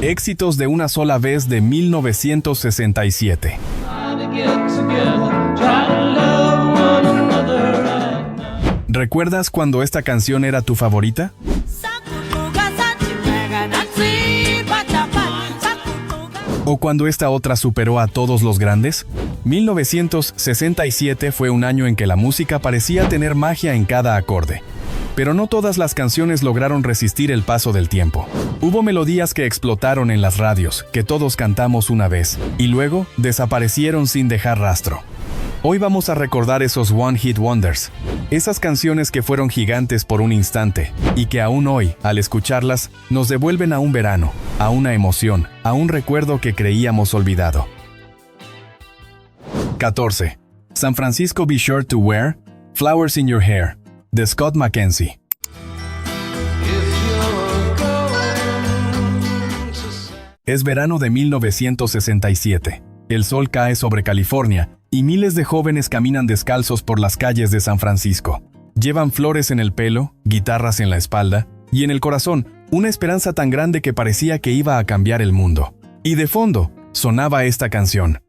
Éxitos de una sola vez de 1967. ¿Recuerdas cuando esta canción era tu favorita? ¿O cuando esta otra superó a todos los grandes? 1967 fue un año en que la música parecía tener magia en cada acorde. Pero no todas las canciones lograron resistir el paso del tiempo. Hubo melodías que explotaron en las radios, que todos cantamos una vez, y luego desaparecieron sin dejar rastro. Hoy vamos a recordar esos One Hit Wonders, esas canciones que fueron gigantes por un instante, y que aún hoy, al escucharlas, nos devuelven a un verano, a una emoción, a un recuerdo que creíamos olvidado. 14. San Francisco Be Sure to Wear Flowers in Your Hair, de Scott McKenzie. Es verano de 1967. El sol cae sobre California y miles de jóvenes caminan descalzos por las calles de San Francisco. Llevan flores en el pelo, guitarras en la espalda y en el corazón una esperanza tan grande que parecía que iba a cambiar el mundo. Y de fondo sonaba esta canción.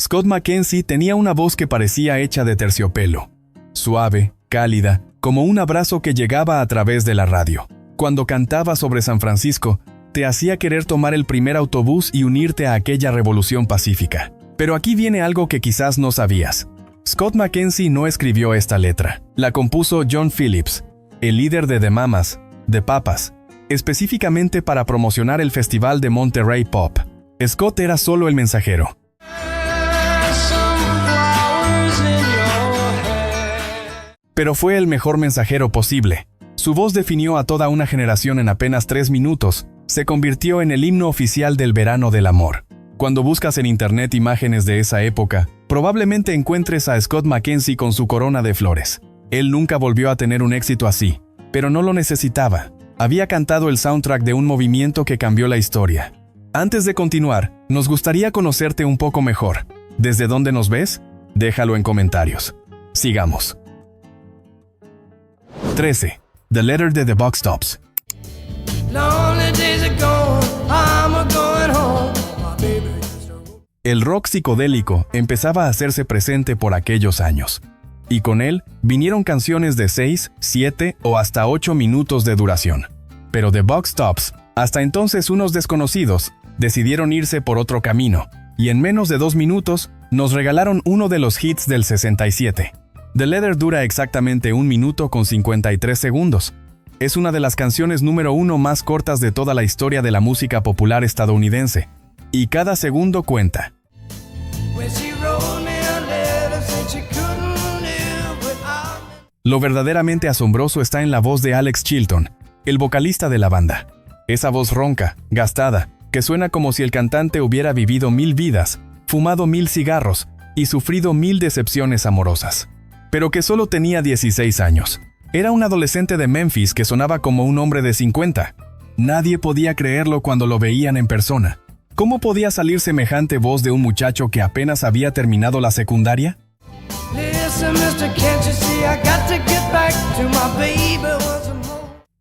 Scott McKenzie tenía una voz que parecía hecha de terciopelo, suave, cálida, como un abrazo que llegaba a través de la radio. Cuando cantaba sobre San Francisco, te hacía querer tomar el primer autobús y unirte a aquella revolución pacífica. Pero aquí viene algo que quizás no sabías. Scott McKenzie no escribió esta letra. La compuso John Phillips, el líder de The Mamas, The Papas, específicamente para promocionar el Festival de Monterey Pop. Scott era solo el mensajero. Pero fue el mejor mensajero posible. Su voz definió a toda una generación en apenas 3 minutos. Se convirtió en el himno oficial del verano del amor. Cuando buscas en internet imágenes de esa época, probablemente encuentres a Scott McKenzie con su corona de flores. Él nunca volvió a tener un éxito así, pero no lo necesitaba. Había cantado el soundtrack de un movimiento que cambió la historia. Antes de continuar, nos gustaría conocerte un poco mejor. ¿Desde dónde nos ves? Déjalo en comentarios. Sigamos. 13. The Letter de The Box Tops. El rock psicodélico empezaba a hacerse presente por aquellos años. Y con él vinieron canciones de 6, 7 o hasta 8 minutos de duración. Pero The Box Tops, hasta entonces unos desconocidos, decidieron irse por otro camino, y en menos de 2 minutos nos regalaron uno de los hits del 67. The Letter dura exactamente 1 minuto con 53 segundos. Es una de las canciones número 1 más cortas de toda la historia de la música popular estadounidense, y cada segundo cuenta. Lo verdaderamente asombroso está en la voz de Alex Chilton, el vocalista de la banda. Esa voz ronca, gastada, que suena como si el cantante hubiera vivido 1000 vidas, fumado 1000 cigarros y sufrido 1000 decepciones amorosas. Pero que solo tenía 16 años. Era un adolescente de Memphis que sonaba como un hombre de 50. Nadie podía creerlo cuando lo veían en persona. ¿Cómo podía salir semejante voz de un muchacho que apenas había terminado la secundaria?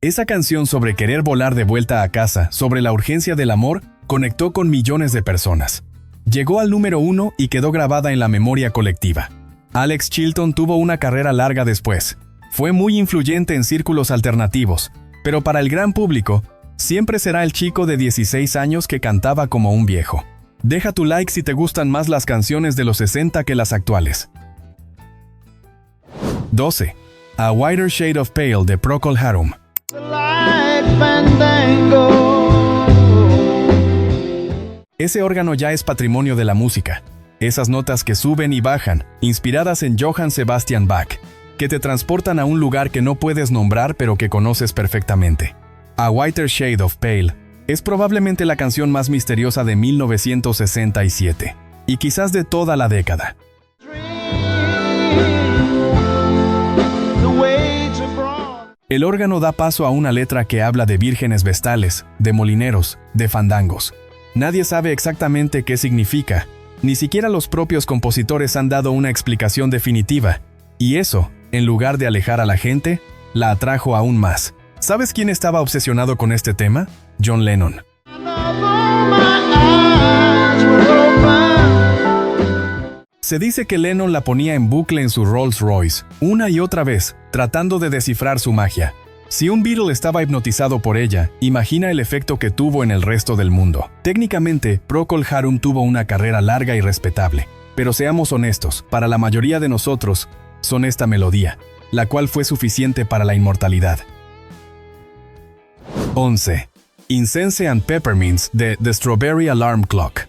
Esa canción sobre querer volar de vuelta a casa, sobre la urgencia del amor, conectó con millones de personas. Llegó al número 1 y quedó grabada en la memoria colectiva. Alex Chilton tuvo una carrera larga después. Fue muy influyente en círculos alternativos, pero para el gran público, siempre será el chico de 16 años que cantaba como un viejo. Deja tu like si te gustan más las canciones de los 60 que las actuales. 12. A Whiter Shade of Pale de Procol Harum. Ese órgano ya es patrimonio de la música. Esas notas que suben y bajan, inspiradas en Johann Sebastian Bach, que te transportan a un lugar que no puedes nombrar pero que conoces perfectamente. A Whiter Shade of Pale es probablemente la canción más misteriosa de 1967, y quizás de toda la década. El órgano da paso a una letra que habla de vírgenes vestales, de molineros, de fandangos. Nadie sabe exactamente qué significa. Ni siquiera los propios compositores han dado una explicación definitiva, y eso, en lugar de alejar a la gente, la atrajo aún más. ¿Sabes quién estaba obsesionado con este tema? John Lennon. Se dice que Lennon la ponía en bucle en su Rolls Royce, una y otra vez, tratando de descifrar su magia. Si un Beatle estaba hipnotizado por ella, imagina el efecto que tuvo en el resto del mundo. Técnicamente, Procol Harum tuvo una carrera larga y respetable. Pero seamos honestos, para la mayoría de nosotros, son esta melodía, la cual fue suficiente para la inmortalidad. 11. Incense and Peppermints de The Strawberry Alarm Clock.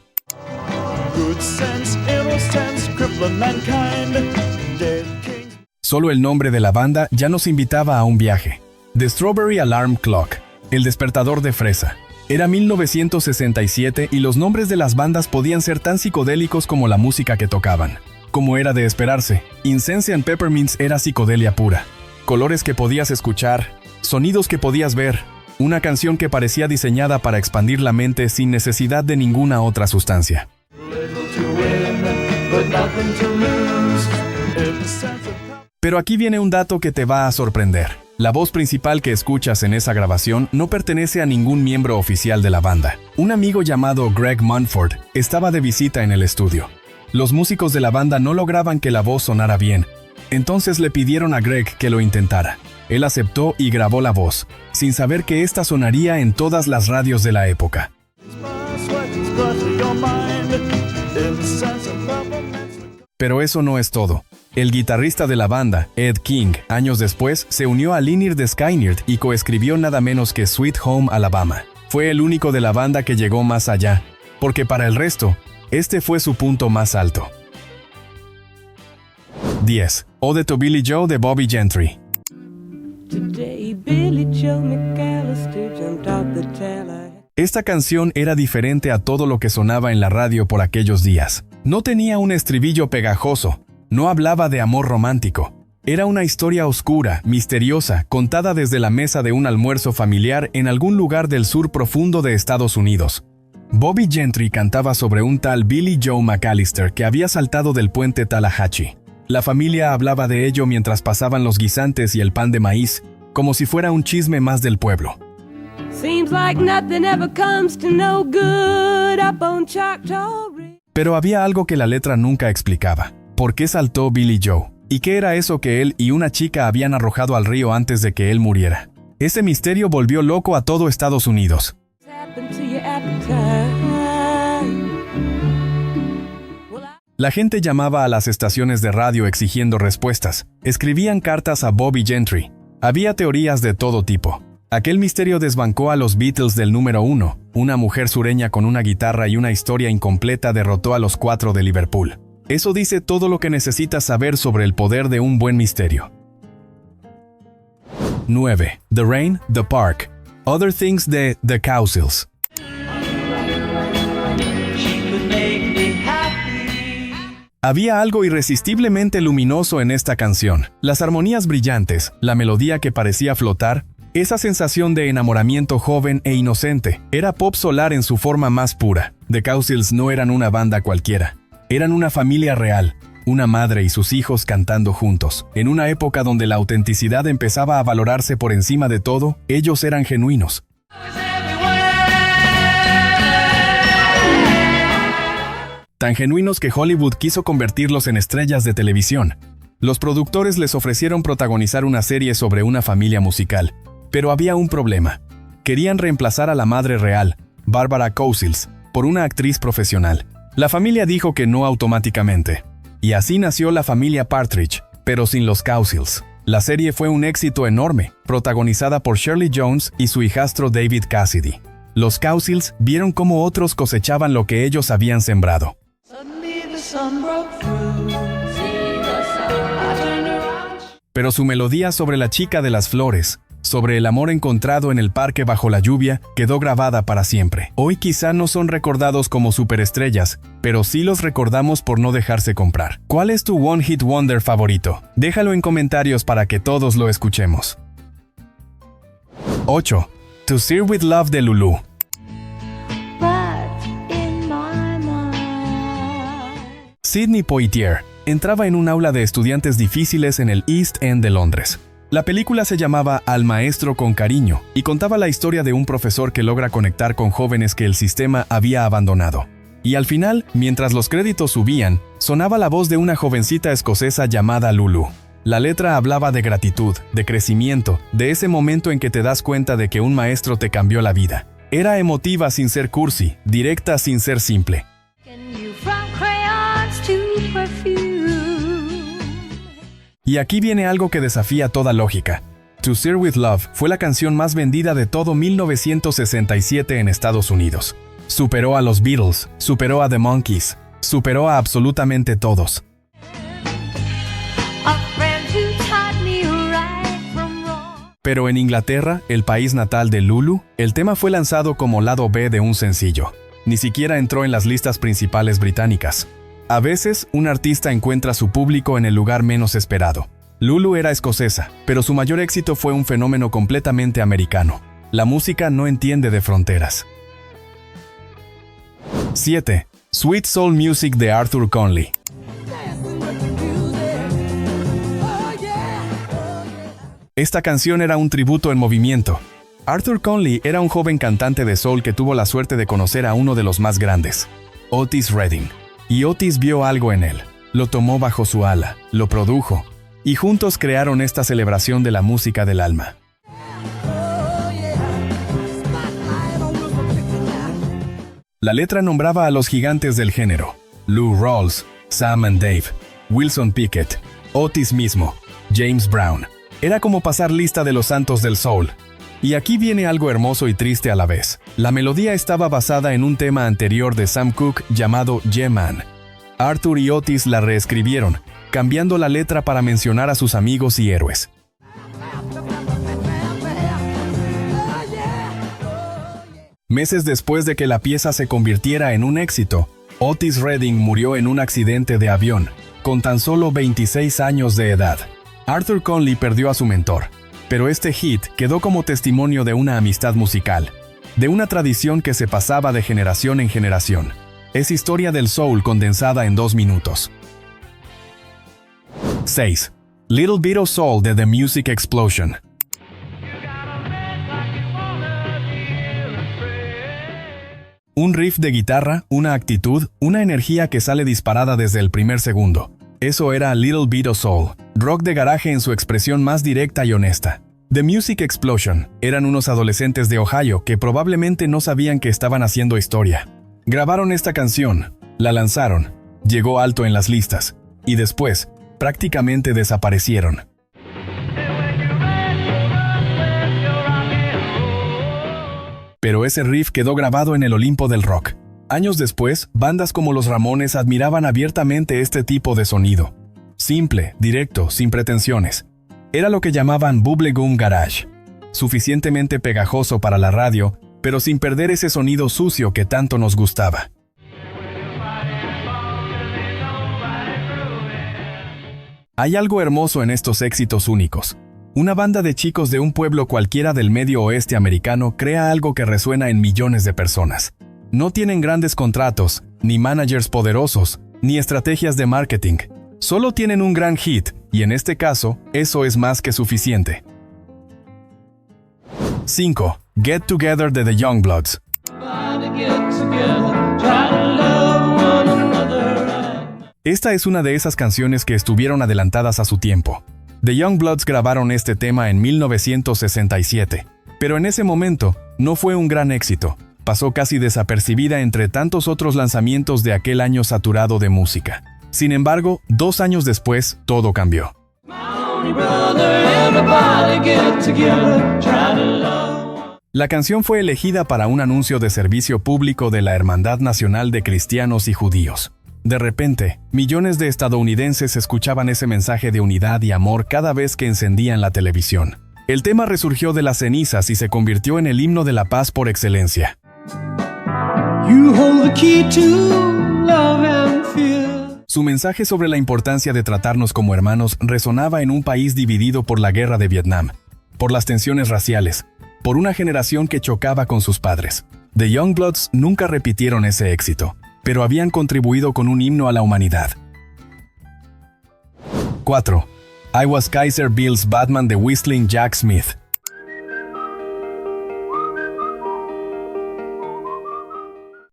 Solo el nombre de la banda ya nos invitaba a un viaje. The Strawberry Alarm Clock, el despertador de fresa. Era 1967 y los nombres de las bandas podían ser tan psicodélicos como la música que tocaban. Como era de esperarse, Incense and Peppermints era psicodelia pura. Colores que podías escuchar, sonidos que podías ver, una canción que parecía diseñada para expandir la mente sin necesidad de ninguna otra sustancia. Pero aquí viene un dato que te va a sorprender. La voz principal que escuchas en esa grabación no pertenece a ningún miembro oficial de la banda. Un amigo llamado Greg Munford estaba de visita en el estudio. Los músicos de la banda no lograban que la voz sonara bien, entonces le pidieron a Greg que lo intentara. Él aceptó y grabó la voz, sin saber que esta sonaría en todas las radios de la época. Pero eso no es todo. El guitarrista de la banda, Ed King, años después, se unió a Lynyrd Skynyrd y coescribió nada menos que Sweet Home Alabama. Fue el único de la banda que llegó más allá, porque para el resto, este fue su punto más alto. 10. Ode to Billie Joe de Bobby Gentry. Esta canción era diferente a todo lo que sonaba en la radio por aquellos días. No tenía un estribillo pegajoso, no hablaba de amor romántico. Era una historia oscura, misteriosa, contada desde la mesa de un almuerzo familiar en algún lugar del sur profundo de Estados Unidos. Bobby Gentry cantaba sobre un tal Billie Joe McAllister que había saltado del puente Tallahatchie. La familia hablaba de ello mientras pasaban los guisantes y el pan de maíz, como si fuera un chisme más del pueblo. Pero había algo que la letra nunca explicaba. ¿Por qué saltó Billie Joe? ¿Y qué era eso que él y una chica habían arrojado al río antes de que él muriera? Ese misterio volvió loco a todo Estados Unidos. La gente llamaba a las estaciones de radio exigiendo respuestas. Escribían cartas a Bobby Gentry. Había teorías de todo tipo. Aquel misterio desbancó a los Beatles del número 1. Una mujer sureña con una guitarra y una historia incompleta derrotó a los 4 de Liverpool. Eso dice todo lo que necesitas saber sobre el poder de un buen misterio. 9. The Rain, The Park. Other Things de The Cowsills. Había algo irresistiblemente luminoso en esta canción. Las armonías brillantes, la melodía que parecía flotar, esa sensación de enamoramiento joven e inocente. Era pop solar en su forma más pura. The Cowsills no eran una banda cualquiera. Eran una familia real, una madre y sus hijos cantando juntos. En una época donde la autenticidad empezaba a valorarse por encima de todo, ellos eran genuinos. Tan genuinos que Hollywood quiso convertirlos en estrellas de televisión. Los productores les ofrecieron protagonizar una serie sobre una familia musical, pero había un problema. Querían reemplazar a la madre real, Barbara Cowsills, por una actriz profesional. La familia dijo que no automáticamente. Y así nació la familia Partridge, pero sin los Cowsills. La serie fue un éxito enorme, protagonizada por Shirley Jones y su hijastro David Cassidy. Los Cowsills vieron cómo otros cosechaban lo que ellos habían sembrado. Pero su melodía sobre la chica de las flores, sobre el amor encontrado en el parque bajo la lluvia, quedó grabada para siempre. Hoy quizá no son recordados como superestrellas, pero sí los recordamos por no dejarse comprar. ¿Cuál es tu One Hit Wonder favorito? Déjalo en comentarios para que todos lo escuchemos. 8. To Sir With Love de Lulu. Sidney Poitier entraba en un aula de estudiantes difíciles en el East End de Londres. La película se llamaba Al maestro con cariño y contaba la historia de un profesor que logra conectar con jóvenes que el sistema había abandonado. Y al final, mientras los créditos subían, sonaba la voz de una jovencita escocesa llamada Lulu. La letra hablaba de gratitud, de crecimiento, de ese momento en que te das cuenta de que un maestro te cambió la vida. Era emotiva sin ser cursi, directa sin ser simple. Y aquí viene algo que desafía toda lógica. To Sir With Love fue la canción más vendida de todo 1967 en Estados Unidos. Superó a los Beatles, superó a The Monkees, superó a absolutamente todos. Pero en Inglaterra, el país natal de Lulu, el tema fue lanzado como lado B de un sencillo. Ni siquiera entró en las listas principales británicas. A veces, un artista encuentra su público en el lugar menos esperado. Lulu era escocesa, pero su mayor éxito fue un fenómeno completamente americano. La música no entiende de fronteras. 7. Sweet Soul Music de Arthur Conley. Esta canción era un tributo en movimiento. Arthur Conley era un joven cantante de soul que tuvo la suerte de conocer a uno de los más grandes, Otis Redding. Y Otis vio algo en él, lo tomó bajo su ala, lo produjo, y juntos crearon esta celebración de la música del alma. La letra nombraba a los gigantes del género: Lou Rawls, Sam and Dave, Wilson Pickett, Otis mismo, James Brown. Era como pasar lista de los santos del soul. Y aquí viene algo hermoso y triste a la vez. La melodía estaba basada en un tema anterior de Sam Cooke llamado Yeah Man. Arthur y Otis la reescribieron, cambiando la letra para mencionar a sus amigos y héroes. Meses después de que la pieza se convirtiera en un éxito, Otis Redding murió en un accidente de avión, con tan solo 26 años de edad. Arthur Conley perdió a su mentor, pero este hit quedó como testimonio de una amistad musical, de una tradición que se pasaba de generación en generación. Es historia del soul condensada en 2 minutos. 6. Little Bit of Soul de The Music Explosion. Un riff de guitarra, una actitud, una energía que sale disparada desde el primer segundo. Eso era Little Bit of Soul, rock de garaje en su expresión más directa y honesta. The Music Explosion eran unos adolescentes de Ohio que probablemente no sabían que estaban haciendo historia. Grabaron esta canción, la lanzaron, llegó alto en las listas, y después, prácticamente desaparecieron. Pero ese riff quedó grabado en el Olimpo del rock. Años después, bandas como los Ramones admiraban abiertamente este tipo de sonido. Simple, directo, sin pretensiones. Era lo que llamaban bubblegum garage. Suficientemente pegajoso para la radio, pero sin perder ese sonido sucio que tanto nos gustaba. Hay algo hermoso en estos éxitos únicos. Una banda de chicos de un pueblo cualquiera del medio oeste americano crea algo que resuena en millones de personas. No tienen grandes contratos, ni managers poderosos, ni estrategias de marketing. Solo tienen un gran hit, y en este caso, eso es más que suficiente. 5. Get Together de The Youngbloods. Esta es una de esas canciones que estuvieron adelantadas a su tiempo. The Youngbloods grabaron este tema en 1967, pero en ese momento no fue un gran éxito. Pasó casi desapercibida entre tantos otros lanzamientos de aquel año saturado de música. Sin embargo, 2 años después, todo cambió. La canción fue elegida para un anuncio de servicio público de la Hermandad Nacional de Cristianos y Judíos. De repente, millones de estadounidenses escuchaban ese mensaje de unidad y amor cada vez que encendían la televisión. El tema resurgió de las cenizas y se convirtió en el himno de la paz por excelencia. Su mensaje sobre la importancia de tratarnos como hermanos resonaba en un país dividido por la guerra de Vietnam, por las tensiones raciales, por una generación que chocaba con sus padres. The Youngbloods nunca repitieron ese éxito, pero habían contribuido con un himno a la humanidad. 4. I Was Kaiser Bill's Batman de Whistling Jack Smith.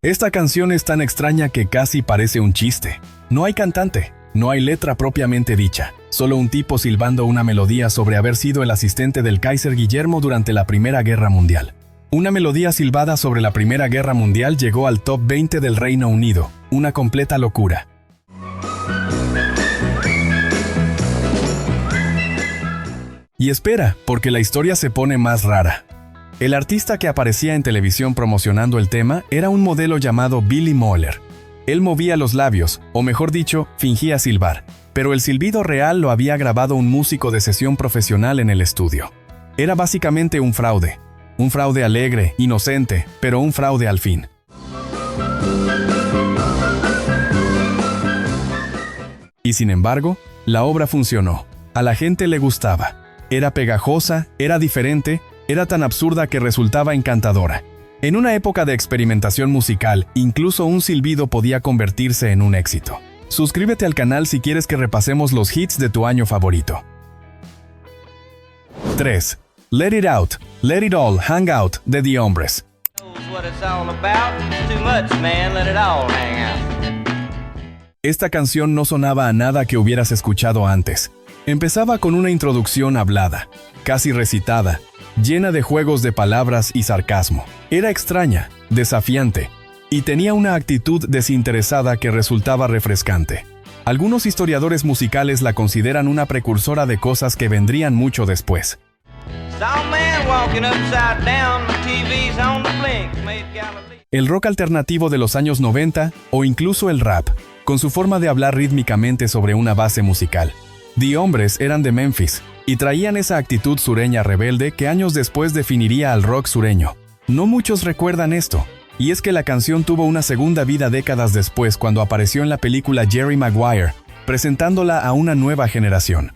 Esta canción es tan extraña que casi parece un chiste. No hay cantante, no hay letra propiamente dicha, solo un tipo silbando una melodía sobre haber sido el asistente del Kaiser Guillermo durante la Primera Guerra Mundial. Una melodía silbada sobre la Primera Guerra Mundial llegó al top 20 del Reino Unido, una completa locura. Y espera, porque la historia se pone más rara. El artista que aparecía en televisión promocionando el tema era un modelo llamado Billy Moeller. Él movía los labios, o mejor dicho, fingía silbar, pero el silbido real lo había grabado un músico de sesión profesional en el estudio. Era básicamente un fraude alegre, inocente, pero un fraude al fin. Y sin embargo, la obra funcionó. A la gente le gustaba. Era pegajosa, era diferente, era tan absurda que resultaba encantadora. En una época de experimentación musical, incluso un silbido podía convertirse en un éxito. Suscríbete al canal si quieres que repasemos los hits de tu año favorito. 3. Let It Out, Let It All Hang Out de The Hombres. Esta canción no sonaba a nada que hubieras escuchado antes. Empezaba con una introducción hablada, casi recitada, llena de juegos de palabras y sarcasmo. Era extraña, desafiante, y tenía una actitud desinteresada que resultaba refrescante. Algunos historiadores musicales la consideran una precursora de cosas que vendrían mucho después. El rock alternativo de los años 90 o incluso el rap, con su forma de hablar rítmicamente sobre una base musical. The Hombres eran de Memphis y traían esa actitud sureña rebelde que años después definiría al rock sureño. No muchos recuerdan esto, y es que la canción tuvo una segunda vida décadas después cuando apareció en la película Jerry Maguire, presentándola a una nueva generación.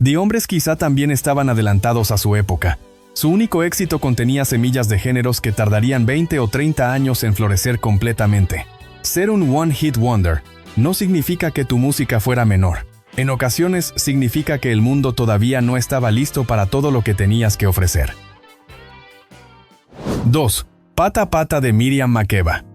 The Hombres quizá también estaban adelantados a su época. Su único éxito contenía semillas de géneros que tardarían 20 o 30 años en florecer completamente. Ser un one-hit wonder no significa que tu música fuera menor. En ocasiones significa que el mundo todavía no estaba listo para todo lo que tenías que ofrecer. 2. Pata Pata de Miriam Makeba.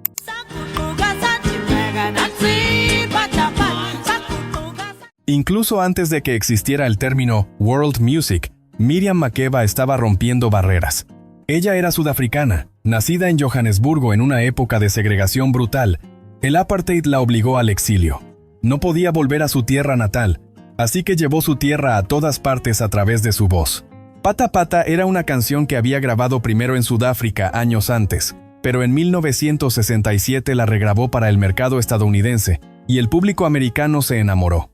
Incluso antes de que existiera el término World Music, Miriam Makeba estaba rompiendo barreras. Ella era sudafricana, nacida en Johannesburgo en una época de segregación brutal. El apartheid la obligó al exilio. No podía volver a su tierra natal, así que llevó su tierra a todas partes a través de su voz. Pata Pata era una canción que había grabado primero en Sudáfrica años antes, pero en 1967 la regrabó para el mercado estadounidense, y el público americano se enamoró.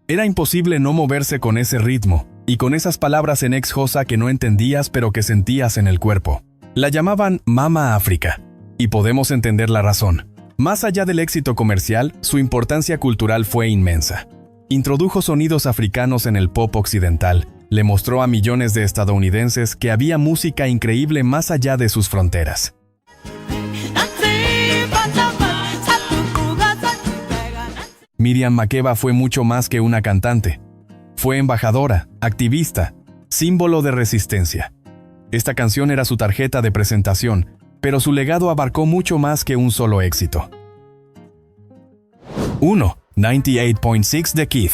Era imposible no moverse con ese ritmo, y con esas palabras en ex-Xhosa que no entendías pero que sentías en el cuerpo. La llamaban Mama África, y podemos entender la razón. Más allá del éxito comercial, su importancia cultural fue inmensa. Introdujo sonidos africanos en el pop occidental, le mostró a millones de estadounidenses que había música increíble más allá de sus fronteras. Miriam Makeba fue mucho más que una cantante. Fue embajadora, activista, símbolo de resistencia. Esta canción era su tarjeta de presentación, pero su legado abarcó mucho más que un solo éxito. 1. 98.6 de Keith.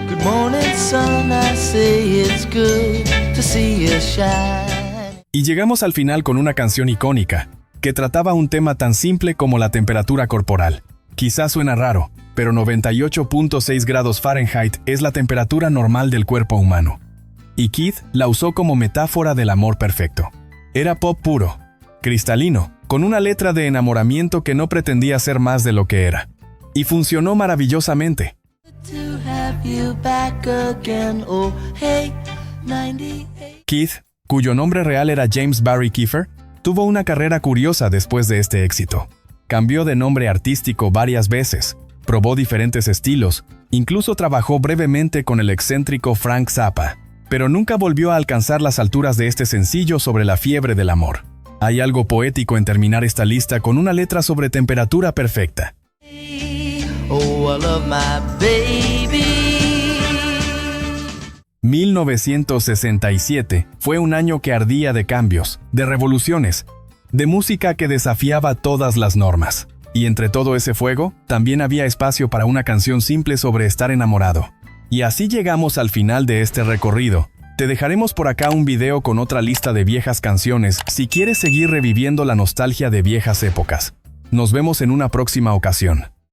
Good morning, sun, I say it's good to see you shine. Y llegamos al final con una canción icónica, que trataba un tema tan simple como la temperatura corporal. Quizás suena raro, pero 98.6 grados Fahrenheit es la temperatura normal del cuerpo humano. Y Keith la usó como metáfora del amor perfecto. Era pop puro, cristalino, con una letra de enamoramiento que no pretendía ser más de lo que era. Y funcionó maravillosamente. To have you back again, oh, hey, 98. Keith, cuyo nombre real era James Barry Kiefer, tuvo una carrera curiosa después de este éxito. Cambió de nombre artístico varias veces, probó diferentes estilos, incluso trabajó brevemente con el excéntrico Frank Zappa, pero nunca volvió a alcanzar las alturas de este sencillo sobre la fiebre del amor. Hay algo poético en terminar esta lista con una letra sobre temperatura perfecta. Oh, I love my baby. 1967 fue un año que ardía de cambios, de revoluciones, de música que desafiaba todas las normas. Y entre todo ese fuego, también había espacio para una canción simple sobre estar enamorado. Y así llegamos al final de este recorrido. Te dejaremos por acá un video con otra lista de viejas canciones si quieres seguir reviviendo la nostalgia de viejas épocas. Nos vemos en una próxima ocasión.